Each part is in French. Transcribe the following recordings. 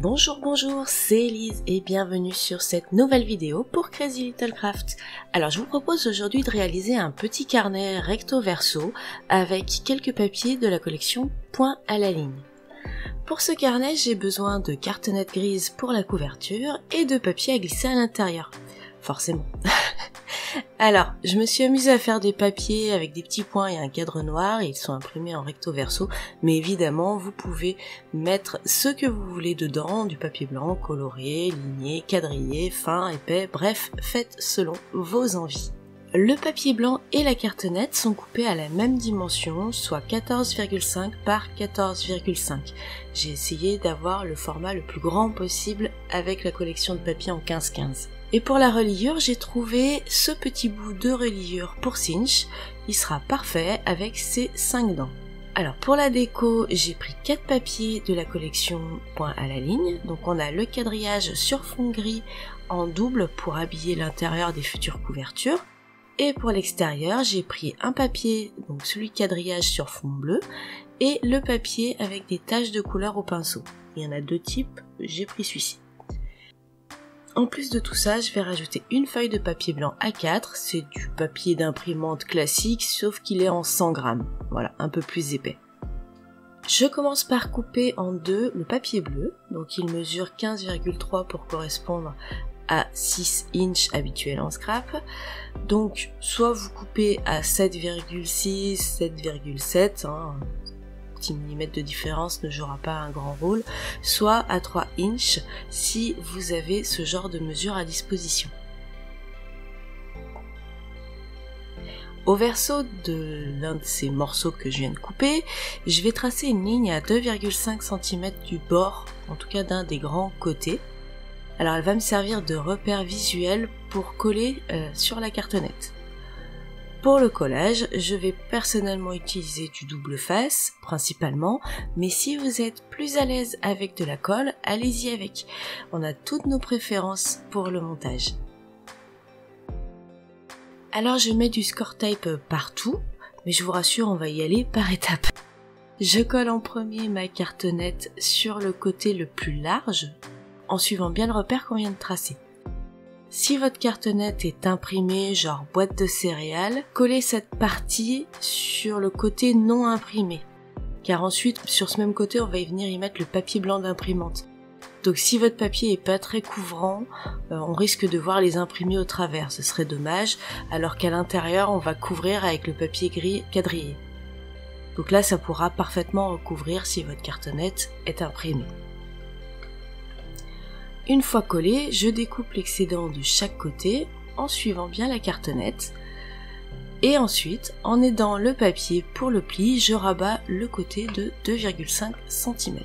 Bonjour, c'est Elise et bienvenue sur cette nouvelle vidéo pour Crazy Little Craft. Alors je vous propose aujourd'hui de réaliser un petit carnet recto verso avec quelques papiers de la collection Point à la ligne. Pour ce carnet, j'ai besoin de cartonnettes grises pour la couverture et de papier à glisser à l'intérieur. Forcément. Alors, je me suis amusée à faire des papiers avec des petits points et un cadre noir, ils sont imprimés en recto verso, mais évidemment vous pouvez mettre ce que vous voulez dedans, du papier blanc, coloré, ligné, quadrillé, fin, épais, bref, faites selon vos envies. Le papier blanc et la cartonnette sont coupés à la même dimension, soit 14,5 par 14,5. J'ai essayé d'avoir le format le plus grand possible avec la collection de papier en 15-15. Et pour la reliure, j'ai trouvé ce petit bout de reliure pour cinch. Il sera parfait avec ses 5 dents. Alors pour la déco, j'ai pris 4 papiers de la collection Point à la ligne. Donc on a le quadrillage sur fond gris en double pour habiller l'intérieur des futures couvertures. Et pour l'extérieur, j'ai pris un papier, donc celui quadrillage sur fond bleu, et le papier avec des taches de couleur au pinceau. Il y en a 2 types, j'ai pris celui-ci. En plus de tout ça, je vais rajouter une feuille de papier blanc A4, c'est du papier d'imprimante classique, sauf qu'il est en 100 grammes, voilà, un peu plus épais. Je commence par couper en deux le papier bleu, donc il mesure 15,3 pour correspondre à 6 inches habituels en scrap. Donc soit vous coupez à 7,6, 7,7, petit millimètre de différence ne jouera pas un grand rôle, soit à 3 inches si vous avez ce genre de mesure à disposition. Au verso de l'un de ces morceaux que je viens de couper, je vais tracer une ligne à 2,5 cm du bord, en tout cas d'un des grands côtés. Alors elle va me servir de repère visuel pour coller sur la cartonnette. Pour le collage, je vais personnellement utiliser du double face, principalement, mais si vous êtes plus à l'aise avec de la colle, allez-y avec. On a toutes nos préférences pour le montage. Alors je mets du score tape partout, mais je vous rassure, on va y aller par étapes. Je colle en premier ma cartonnette sur le côté le plus large, en suivant bien le repère qu'on vient de tracer. Si votre cartonnette est imprimée genre boîte de céréales, collez cette partie sur le côté non imprimé, car ensuite sur ce même côté on va y venir y mettre le papier blanc d'imprimante. Donc si votre papier est pas très couvrant, on risque de voir les imprimés au travers, ce serait dommage, alors qu'à l'intérieur on va couvrir avec le papier gris quadrillé. Donc là ça pourra parfaitement recouvrir si votre cartonnette est imprimée. Une fois collé, je découpe l'excédent de chaque côté en suivant bien la cartonnette et ensuite, en aidant le papier pour le pli, je rabats le côté de 2,5 cm.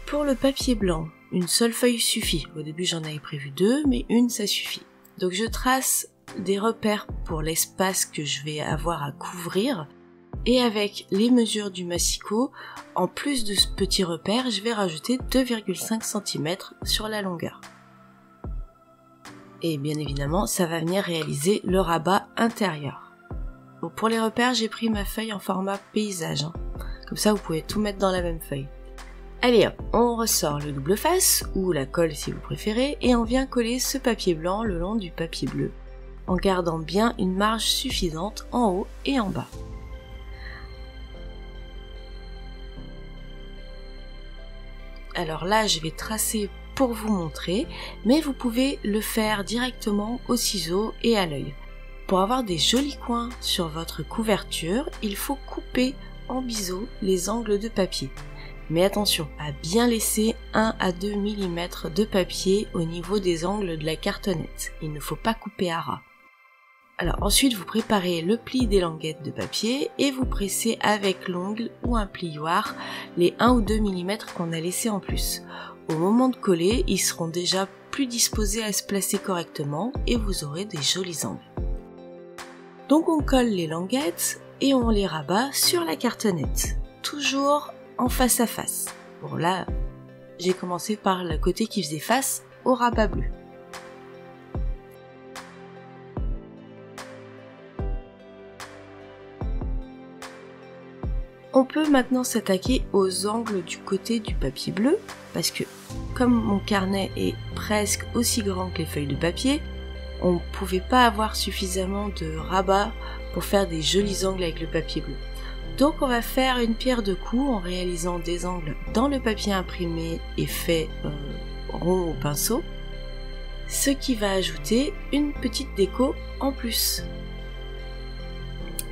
Pour le papier blanc, une seule feuille suffit. Au début j'en avais prévu 2, mais une ça suffit. Donc je trace des repères pour l'espace que je vais avoir à couvrir. Et avec les mesures du massicot, en plus de ce petit repère, je vais rajouter 2,5 cm sur la longueur. Et bien évidemment, ça va venir réaliser le rabat intérieur. Bon, pour les repères, j'ai pris ma feuille en format paysage. Comme ça, vous pouvez tout mettre dans la même feuille. Allez hop, on ressort le double face, ou la colle si vous préférez, et on vient coller ce papier blanc le long du papier bleu, en gardant bien une marge suffisante en haut et en bas. Alors là, je vais tracer pour vous montrer, mais vous pouvez le faire directement au ciseau et à l'œil. Pour avoir des jolis coins sur votre couverture, il faut couper en biseau les angles de papier. Mais attention à bien laisser 1 à 2 mm de papier au niveau des angles de la cartonnette. Il ne faut pas couper à ras. Alors ensuite vous préparez le pli des languettes de papier et vous pressez avec l'ongle ou un plioir les 1 ou 2 mm qu'on a laissé en plus. Au moment de coller, ils seront déjà plus disposés à se placer correctement et vous aurez des jolis angles. Donc on colle les languettes et on les rabat sur la cartonnette, toujours en face à face. Bon là, j'ai commencé par le côté qui faisait face au rabat bleu. On peut maintenant s'attaquer aux angles du côté du papier bleu, parce que comme mon carnet est presque aussi grand que les feuilles de papier, on ne pouvait pas avoir suffisamment de rabat pour faire des jolis angles avec le papier bleu. Donc on va faire une pierre deux coups en réalisant des angles dans le papier imprimé et fait rond au pinceau, ce qui va ajouter une petite déco en plus.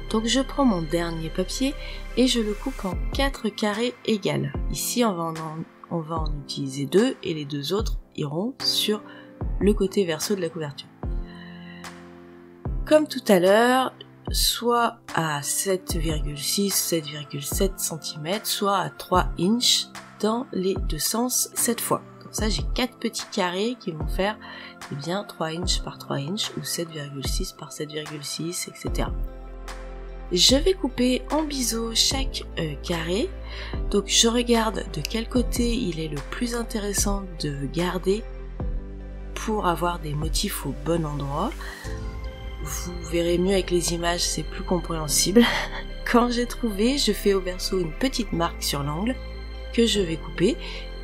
Donc je prends mon dernier papier et je le coupe en 4 carrés égales. Ici on va en utiliser 2 et les 2 autres iront sur le côté verso de la couverture. Comme tout à l'heure, soit à 7,6, 7,7 cm, soit à 3 inches dans les deux sens cette fois. Comme ça j'ai 4 petits carrés qui vont faire bien 3 inches par 3 inches ou 7,6 par 7,6, etc. Je vais couper en biseau chaque carré, donc je regarde de quel côté il est le plus intéressant de garder pour avoir des motifs au bon endroit. Vous verrez mieux avec les images, c'est plus compréhensible. Quand j'ai trouvé, je fais au verso une petite marque sur l'angle que je vais couper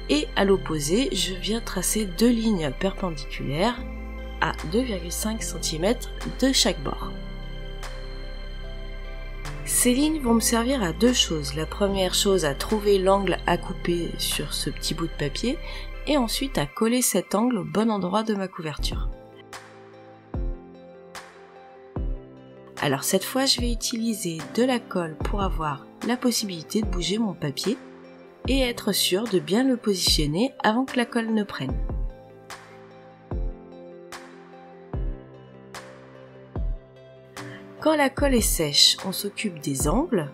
et à l'opposé, je viens tracer 2 lignes perpendiculaires à 2,5 cm de chaque bord. Ces lignes vont me servir à 2 choses. La première chose, à trouver l'angle à couper sur ce petit bout de papier et ensuite à coller cet angle au bon endroit de ma couverture. Alors cette fois, je vais utiliser de la colle pour avoir la possibilité de bouger mon papier et être sûr de bien le positionner avant que la colle ne prenne. Quand la colle est sèche, on s'occupe des angles,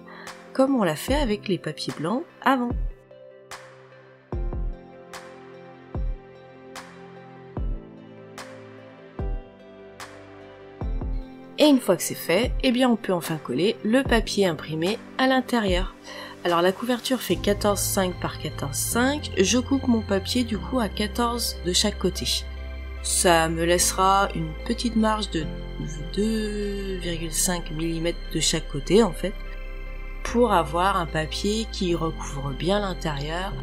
comme on l'a fait avec les papiers blancs avant. Et une fois que c'est fait, eh bien on peut enfin coller le papier imprimé à l'intérieur. Alors la couverture fait 14,5 par 14,5, je coupe mon papier du coup à 14 de chaque côté. Ça me laissera une petite marge de 2,5 mm de chaque côté en fait, pour avoir un papier qui recouvre bien l'intérieur.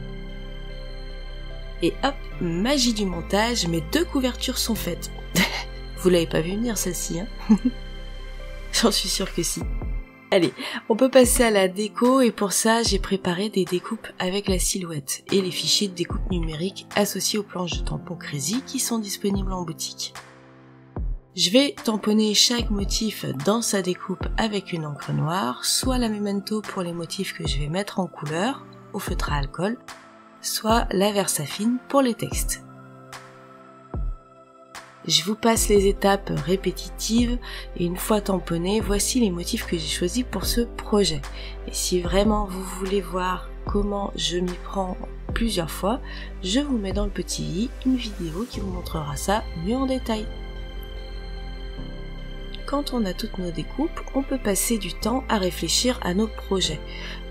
Et hop, magie du montage, mes 2 couvertures sont faites. Vous l'avez pas vu venir celle-ci, hein? J'en suis sûre que si. Allez, on peut passer à la déco et pour ça j'ai préparé des découpes avec la silhouette et les fichiers de découpe numérique associés aux planches de tampon Crazy qui sont disponibles en boutique. Je vais tamponner chaque motif dans sa découpe avec une encre noire, soit la Memento pour les motifs que je vais mettre en couleur, au feutre à alcool, soit la Versafine pour les textes. Je vous passe les étapes répétitives et une fois tamponné, voici les motifs que j'ai choisis pour ce projet. Et si vraiment vous voulez voir comment je m'y prends plusieurs fois, je vous mets dans le petit i une vidéo qui vous montrera ça mieux en détail. Quand on a toutes nos découpes, on peut passer du temps à réfléchir à nos projets.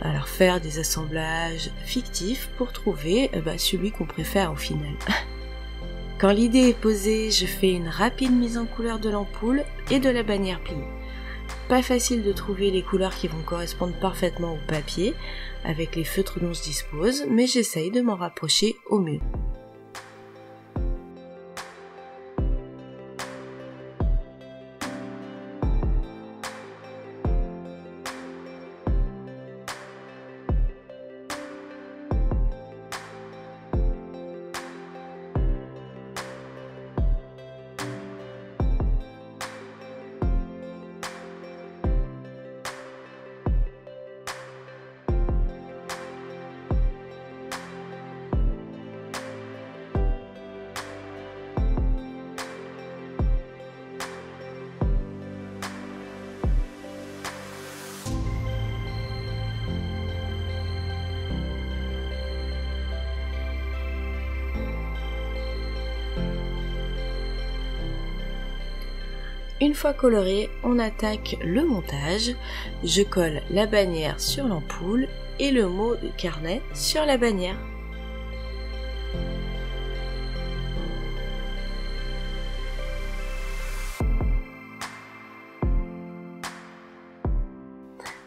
Alors faire des assemblages fictifs pour trouver celui qu'on préfère au final. Quand l'idée est posée, je fais une rapide mise en couleur de l'ampoule et de la bannière pliée. Pas facile de trouver les couleurs qui vont correspondre parfaitement au papier avec les feutres dont je dispose, mais j'essaye de m'en rapprocher au mieux. Une fois coloré, on attaque le montage. Je colle la bannière sur l'ampoule et le mot de carnet sur la bannière.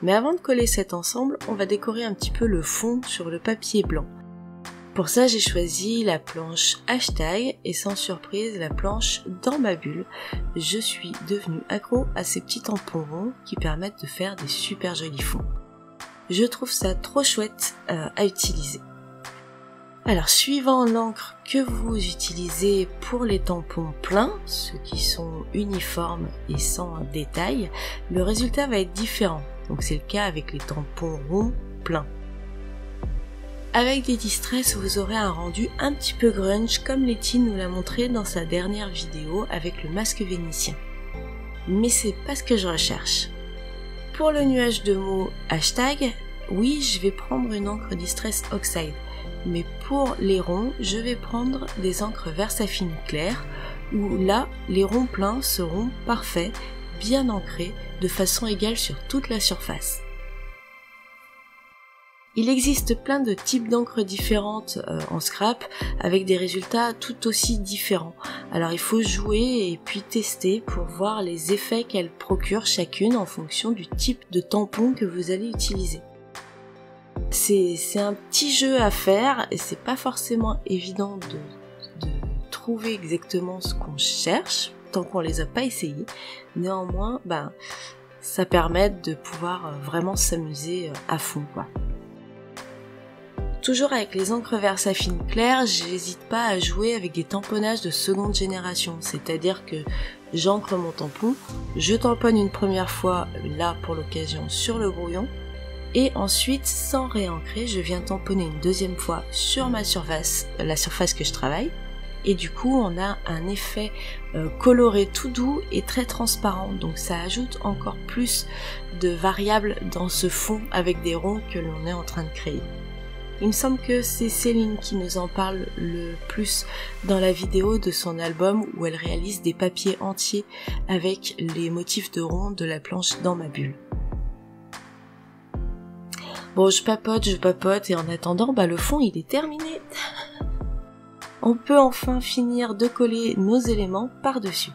Mais avant de coller cet ensemble, on va décorer un petit peu le fond sur le papier blanc. Pour ça, j'ai choisi la planche hashtag et sans surprise la planche dans ma bulle. Je suis devenue accro à ces petits tampons ronds qui permettent de faire des super jolis fonds. Je trouve ça trop chouette à utiliser. Alors, suivant l'encre que vous utilisez pour les tampons pleins, ceux qui sont uniformes et sans détail, le résultat va être différent. Donc c'est le cas avec les tampons ronds pleins. Avec des Distress, vous aurez un rendu un petit peu grunge comme Letty nous l'a montré dans sa dernière vidéo avec le masque vénitien. Mais c'est pas ce que je recherche. Pour le nuage de mots hashtag, oui, je vais prendre une encre Distress Oxide. Mais pour les ronds, je vais prendre des encres Versafine claires où là, les ronds pleins seront parfaits, bien ancrés, de façon égale sur toute la surface. Il existe plein de types d'encre différentes en scrap avec des résultats tout aussi différents. Alors il faut jouer et puis tester pour voir les effets qu'elles procurent chacune en fonction du type de tampon que vous allez utiliser. C'est un petit jeu à faire et c'est pas forcément évident de trouver exactement ce qu'on cherche tant qu'on les a pas essayés. Néanmoins, ça permet de pouvoir vraiment s'amuser à fond, quoi. Toujours avec les encres Versafine claires, j'hésite pas à jouer avec des tamponnages de seconde génération, c'est-à-dire que j'encre mon tampon, je tamponne une première fois, là pour l'occasion, sur le brouillon, et ensuite, sans réancrer, je viens tamponner une deuxième fois sur ma surface, la surface que je travaille, et du coup on a un effet coloré tout doux et très transparent, donc ça ajoute encore plus de variables dans ce fond avec des ronds que l'on est en train de créer. Il me semble que c'est Céline qui nous en parle le plus dans la vidéo de son album où elle réalise des papiers entiers avec les motifs de ronds de la planche dans ma bulle. Bon, je papote et en attendant, le fond il est terminé. On peut enfin finir de coller nos éléments par-dessus.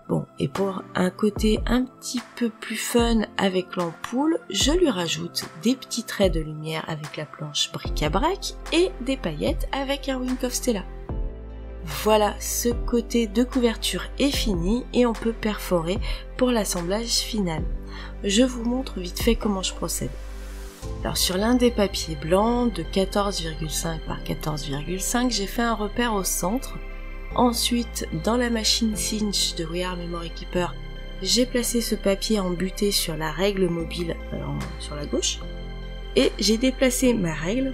Bon, et pour un côté un petit peu plus fun avec l'ampoule, je lui rajoute des petits traits de lumière avec la planche bric-à-brac et des paillettes avec un Wink of Stella. Voilà, ce côté de couverture est fini et on peut perforer pour l'assemblage final. Je vous montre vite fait comment je procède. Alors sur l'un des papiers blancs de 14,5 par 14,5, j'ai fait un repère au centre. Ensuite, dans la machine Cinch de We Are Memory Keeper, j'ai placé ce papier embuté sur la règle mobile sur la gauche et j'ai déplacé ma règle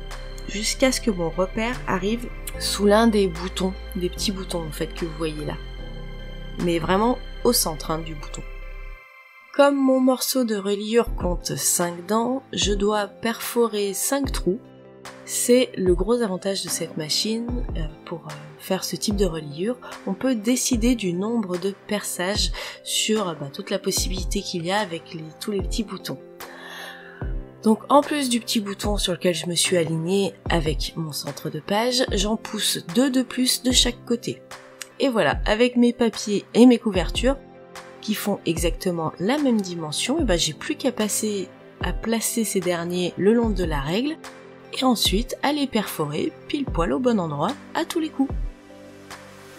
jusqu'à ce que mon repère arrive sous l'un des boutons, des petits boutons en fait que vous voyez là, mais vraiment au centre du bouton. Comme mon morceau de reliure compte 5 dents, je dois perforer 5 trous. C'est le gros avantage de cette machine pour faire ce type de reliure. On peut décider du nombre de perçages sur toute la possibilité qu'il y a avec tous les petits boutons. Donc en plus du petit bouton sur lequel je me suis alignée avec mon centre de page, j'en pousse 2 de plus de chaque côté. Et voilà, avec mes papiers et mes couvertures qui font exactement la même dimension, et j'ai plus qu'à placer ces derniers le long de la règle et ensuite à les perforer pile poil au bon endroit à tous les coups.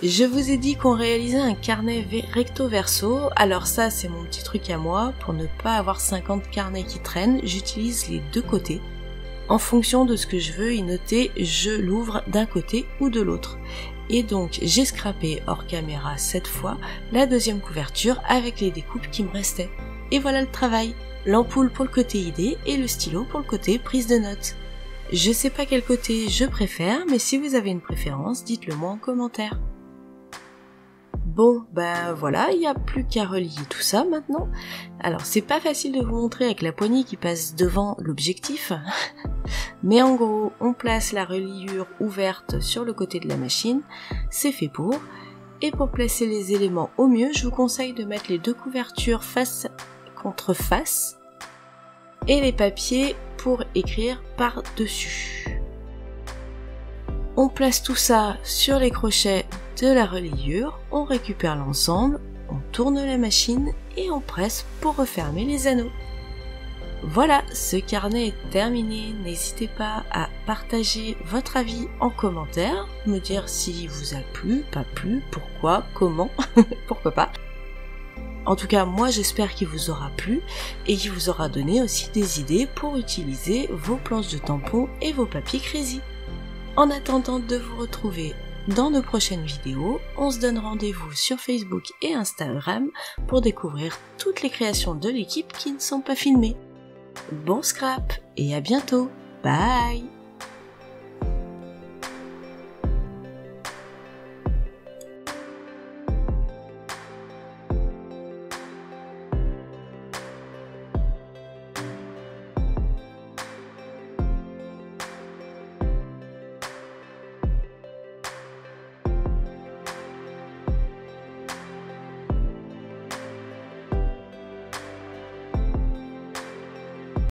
Je vous ai dit qu'on réalisait un carnet recto verso, alors ça c'est mon petit truc à moi, pour ne pas avoir 50 carnets qui traînent, j'utilise les deux côtés. En fonction de ce que je veux y noter, je l'ouvre d'un côté ou de l'autre. Et donc j'ai scrappé hors caméra cette fois la deuxième couverture avec les découpes qui me restaient. Et voilà le travail, l'ampoule pour le côté idée et le stylo pour le côté prise de notes. Je sais pas quel côté je préfère, mais si vous avez une préférence, dites-le moi en commentaire. Bon, voilà, il n'y a plus qu'à relier tout ça maintenant. Alors c'est pas facile de vous montrer avec la poignée qui passe devant l'objectif, mais en gros on place la reliure ouverte sur le côté de la machine, c'est fait pour. Et pour placer les éléments au mieux, je vous conseille de mettre les deux couvertures face contre face et les papiers pour écrire par-dessus. On place tout ça sur les crochets de la reliure, on récupère l'ensemble, on tourne la machine et on presse pour refermer les anneaux. Voilà, ce carnet est terminé. N'hésitez pas à partager votre avis en commentaire, me dire si vous a plu, pas plu, pourquoi, comment, pourquoi pas. En tout cas, moi j'espère qu'il vous aura plu et qu'il vous aura donné aussi des idées pour utiliser vos planches de tampons et vos papiers Crazy. En attendant de vous retrouver dans nos prochaines vidéos, on se donne rendez-vous sur Facebook et Instagram pour découvrir toutes les créations de l'équipe qui ne sont pas filmées. Bon scrap et à bientôt. Bye!